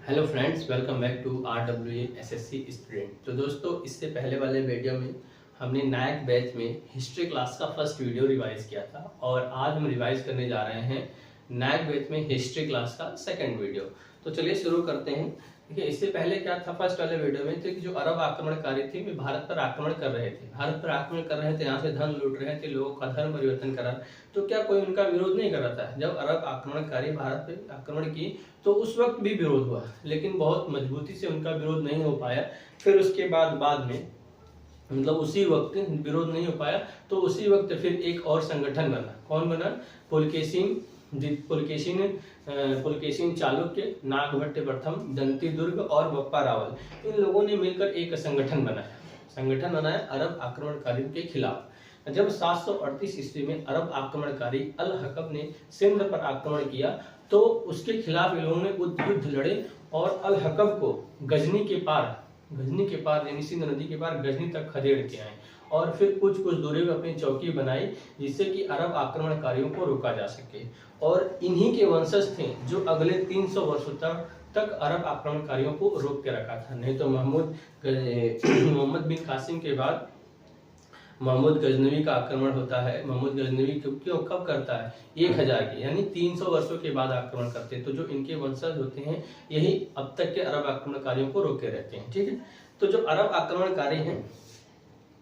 Hello friends, welcome back to RWA SSC student. तो दोस्तों, इससे पहले वाले वीडियो में हमने नायक बैच में हिस्ट्री क्लास का फर्स्ट वीडियो रिवाइज किया था और आज हम रिवाइज करने जा रहे हैं नायक बैच में हिस्ट्री क्लास का सेकंड वीडियो। तो चलिए शुरू करते हैं। देखिए, इससे पहले क्या था, फर्स्ट वाले वीडियो में थे कि जो अरब आक्रमणकारी थे वे भारत पर आक्रमण कर रहे थे, यहाँ से धन लूट रहे थे, लोगों का धर्म परिवर्तन करा। तो क्या कोई उनका विरोध नहीं कर रहा था? जब अरब आक्रमणकारी भारत पर आक्रमण की तो उस वक्त भी विरोध हुआ, लेकिन बहुत मजबूती से उनका विरोध नहीं हो पाया। फिर उसके बाद में मतलब उसी वक्त विरोध नहीं हो पाया, तो उसी वक्त फिर एक और संगठन बना। कौन बना? पुलकेशिन चालुक्य, नागभट्ट प्रथम, दंती दुर्ग और बप्पा रावल, इन लोगों ने मिलकर एक संगठन बनाया अरब आक्रमणकारियों के खिलाफ। जब 738 ईस्वी में अरब आक्रमणकारी अल हकब ने सिंध पर आक्रमण किया तो उसके खिलाफ इन लोगों ने युद्ध लड़े और अल हकब को गजनी के पार यानी सिंध नदी के पार गजनी तक खदेड़ के आए और फिर कुछ दूरी पर अपनी चौकी बनाई, जिससे कि अरब आक्रमणकारियों को रोका जा सके। और इन्हीं के वंशज थे जो अगले 300 वर्षों तक अरब आक्रमणकारियों को रोक के रखा था। नहीं तो मोहम्मद बिन कासिम के बाद महमूद गजनवी का आक्रमण होता है। महमूद गजनवी क्यों कब करता है? 1000 के यानी 300 वर्षों के बाद आक्रमण करते हैं। तो जो इनके वंशज होते हैं यही अब तक के अरब आक्रमणकारियों को रोके रहते हैं। ठीक है, तो जो अरब आक्रमणकारी हैं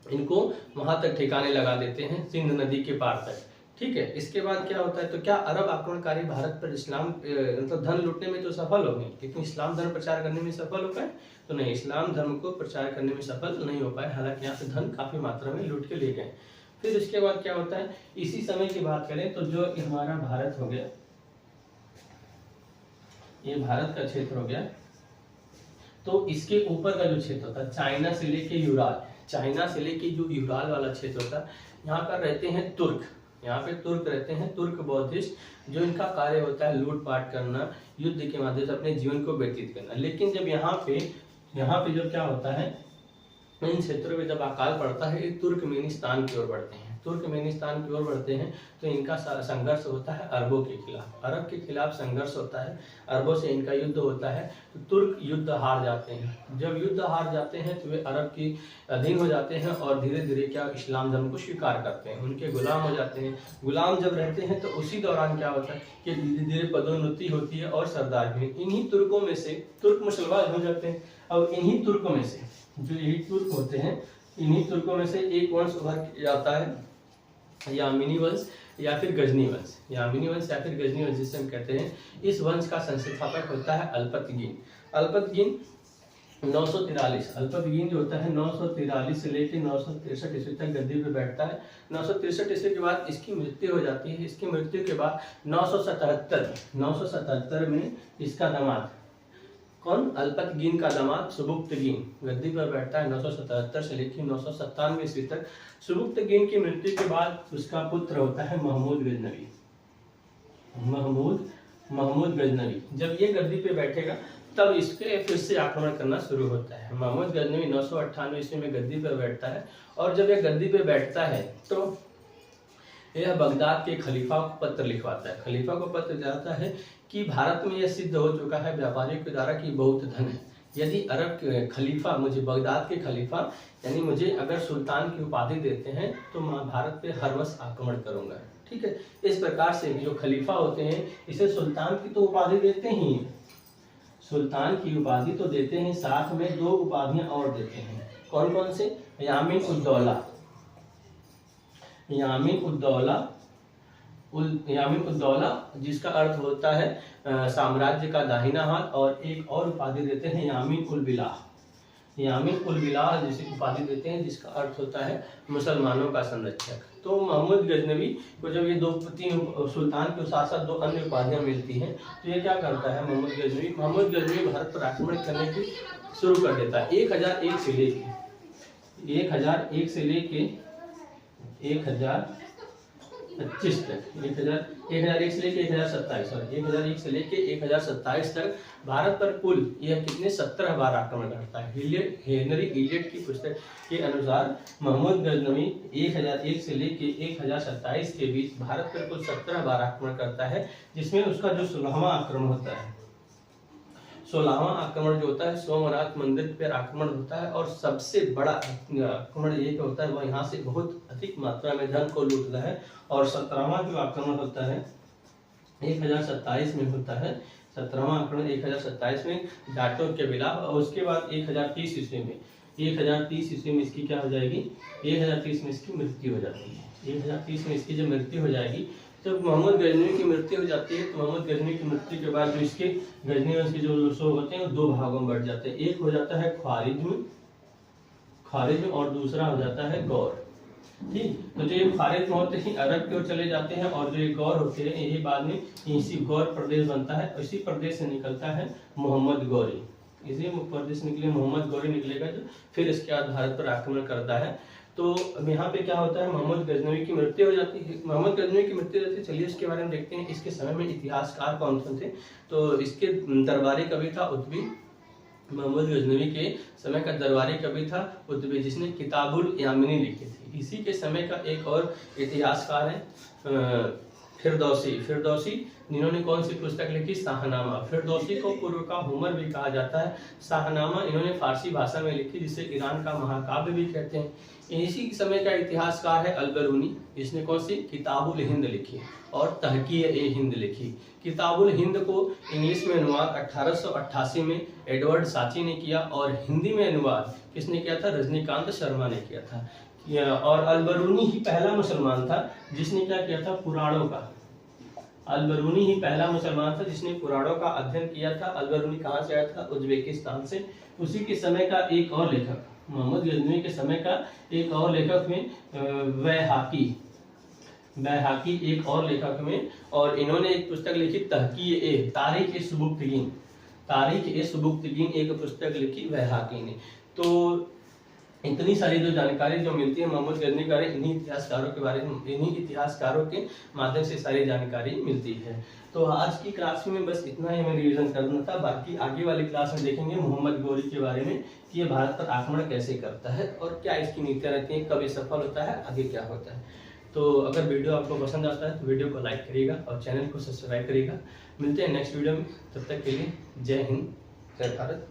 इनको वहां तक ठिकाने लगा देते हैं, सिंध नदी के पार तक। ठीक है, इसके बाद क्या होता है, तो क्या अरब आक्रमणकारी भारत पर इस्लाम मतलब धन लूटने में तो सफल हो गए, लेकिन इस्लाम धर्म प्रचार करने में सफल हो पाए? तो नहीं, इस्लाम धर्म को प्रचार करने में सफल नहीं हो पाए। हालांकि यहाँ से धन काफी मात्रा में लूट के ले गए। फिर इसके बाद क्या होता है, इसी समय की बात करें तो जो हमारा भारत हो गया, ये भारत का क्षेत्र हो गया, तो इसके ऊपर का जो क्षेत्र होता है चाइना से लेके जो यूराल वाला क्षेत्र होता है, यहाँ पर रहते हैं तुर्क। यहाँ पे तुर्क रहते हैं, तुर्क बौद्धिस्ट, जो इनका कार्य होता है लूटपाट करना, युद्ध के माध्यम से अपने जीवन को व्यतीत करना। लेकिन जब यहाँ पे जो क्या होता है, इन क्षेत्रों में जब अकाल पड़ता है, ये तुर्कमेनिस्तान की ओर बढ़ते हैं। तो इनका संघर्ष होता है अरबों के खिलाफ, अरब के खिलाफ संघर्ष होता है, अरबों से इनका युद्ध होता है। तो तुर्क युद्ध हार जाते हैं। जब युद्ध हार जाते हैं तो वे अरब की अधीन हो जाते हैं और धीरे धीरे क्या इस्लाम धर्म को स्वीकार करते हैं, उनके गुलाम हो जाते हैं। गुलाम जब रहते हैं तो उसी दौरान क्या होता है कि धीरे धीरे पदोन्नति होती है और सरदार भी। इन्हीं तुर्कों में से तुर्क मुसलमान हो जाते हैं। अब इन्हीं तुर्कों में से जो यही तुर्क होते हैं, इन्हीं तुर्कों में से एक वंश उभर के आता है, यामिनी वंश या फिर गजनी वंश, जिसे हम कहते हैं। इस वंश का संस्थापक होता है अल्पतगीन 943। अल्पतगीन जो होता है 943 से लेकर 963 ईस्वी तक गद्दी पे बैठता है। 963 ईस्वी के बाद इसकी मृत्यु हो जाती है। इसकी मृत्यु के बाद 977 में इसका दामाद, कौन? अल्पतगीन का दामाद सुबुक्तगीन गद्दी पर बैठता है 977 से लेकर 997 ईस्वी तक। सुबुक्तगीन की मृत्यु के बाद उसका पुत्र होता है महमूद गजनवी। जब ये गद्दी पे बैठेगा तब इसके फिर से आक्रमण करना शुरू होता है। महमूद गजनवी 998 ईस्वी में गद्दी पर बैठता है और जब यह गद्दी पे बैठता है तो यह बगदाद के खलीफा को पत्र लिखवाता है। खलीफा को पत्र जाता है कि भारत में यह सिद्ध हो चुका है व्यापारियों के द्वारा कि बहुत धन है। यदि अरब के खलीफा मुझे, बगदाद के खलीफा यानी मुझे अगर सुल्तान की उपाधि देते हैं तो मैं भारत पे हर वर्ष आक्रमण करूंगा। ठीक है, इस प्रकार से जो खलीफा होते हैं इसे सुल्तान की तो उपाधि देते ही, सुल्तान की उपाधि तो देते हैं, साथ में 2 उपाधियां और देते हैं। कौन कौन से? यामिन उद्दौला, जिसका अर्थ होता है साम्राज्य का दाहिना हाथ, और एक और उपाधि देते हैं यामिन उल बिलाह, जिसे उपाधि देते हैं जिसका अर्थ होता है मुसलमानों का संरक्षक। तो महमूद गजनवी को जब ये 2-3 सुल्तान के साथ साथ 2 अन्य उपाधियां मिलती हैं तो ये क्या करता है, महमूद गजनवी भारत पर आक्रमण करने की शुरू कर देता है। 1001 से लेके 1025 तक, 1001 से लेके 1027 तक भारत पर कुल यह कितने 17 बार आक्रमण करता है। हेनरी इलियट की पुस्तक के अनुसार महमूद गजनवी 1001 से लेके 1027 के बीच भारत पर कुल 17 बार आक्रमण करता है, जिसमें उसका जो 16वां आक्रमण होता है 16वां आक्रमण जो होता है सोमनाथ मंदिर पर आक्रमण होता है, और सबसे बड़ा आक्रमण ये होता है वह यहाँ से बहुत अधिक मात्रा में धन को लूटता है। और 17वां जो आक्रमण होता है 1027 में होता है, 17वां आक्रमण 1027 में जाटों के विलाप, और उसके बाद 1030 ईस्वी में 1030 ईस्वी में इसकी क्या हो जाएगी, 1030 में इसकी मृत्यु हो जाती है। 1030 में इसकी जब मृत्यु हो जाएगी, जब मोहम्मद गजनवी की मृत्यु हो जाती है, तो मोहम्मद गजनवी की मृत्यु के बाद जो इसके गजनी वंश के जो शो होते हैं वो दो भागों में बढ़ जाते हैं। एक हो जाता है ख्वारिज्म और दूसरा हो जाता है गौर। ठीक, तो जो ये ख्वारिज्म होते हैं अरब की ओर चले जाते हैं, और जो ये गौर होते हैं ये बाद में इसी गौर प्रदेश बनता है। इसी प्रदेश से निकलता है मोहम्मद गौरी, इसी प्रदेश निकले मोहम्मद गौरी निकलेगा जो फिर इसके बाद भारत पर आक्रमण करता है। तो अब यहाँ पे क्या होता है, मोहम्मद गजनवी की मृत्यु हो जाती है। मोहम्मद गजनवी की मृत्यु हो जाती है, चलिए इसके बारे में देखते हैं। इसके समय में इतिहासकार कौन कौन थे। तो इसके दरबारी कवि था उतबी, मोहम्मद गजनवी के समय का दरबारी कवि था उतबी, जिसने किताबुल यामिनी लिखी थी। इसी के समय का एक और इतिहासकार है फिरदौसी, जिन्होंने कौन सी पुस्तक लिखी, शाहनामा। फिरदौसी को पूर्व का हुमर भी कहा जाता है। शाहनामा इन्होंने फारसी भाषा में लिखी, जिसे ईरान का महाकाव्य भी कहते हैं। इसी समय का इतिहासकार है अलबरूनी, जिसने कौन सी किताबुल हिंद लिखी और तहकीय-ए-हिंद लिखी। किताबुल हिंद को इंग्लिश में अनुवाद 1888 में एडवर्ड साची ने किया, और हिंदी में अनुवाद किसने किया था, रजनीकांत शर्मा ने किया था। और अलबरूनी ही पहला मुसलमान था जिसने क्या किया था, पुराणों का। अलबरूनी ही पहला मुसलमान था जिसने पुराणों का अध्ययन किया था। अलबरूनी कहाँ से आया था, उज्बेकिस्तान से। उसी के समय का एक और लेखक, मोहम्मद गजनवी के समय का एक और लेखक में बैहाकी एक और लेखक में, और इन्होंने एक पुस्तक लिखी तारीख-ए-सुबुक्तगीन एक पुस्तक लिखी बैहाकी ने। तो इतनी सारी जो जानकारी जो मिलती है मोहम्मद गजनवी के बारे में, इन्हीं इतिहासकारों के माध्यम से सारी जानकारी मिलती है। तो आज की क्लास में बस इतना ही हमें रिवीजन करना था। बाकी आगे वाली क्लास में देखेंगे मोहम्मद गौरी के बारे में कि ये भारत पर आक्रमण कैसे करता है और क्या इसकी नीतियाँ रहती हैं, कब ये सफल होता है, आगे क्या होता है। तो अगर वीडियो आपको पसंद आता है तो वीडियो को लाइक करिएगा और चैनल को सब्सक्राइब करिएगा। मिलते हैं नेक्स्ट वीडियो में, तब तक के लिए जय हिंद, जय भारत।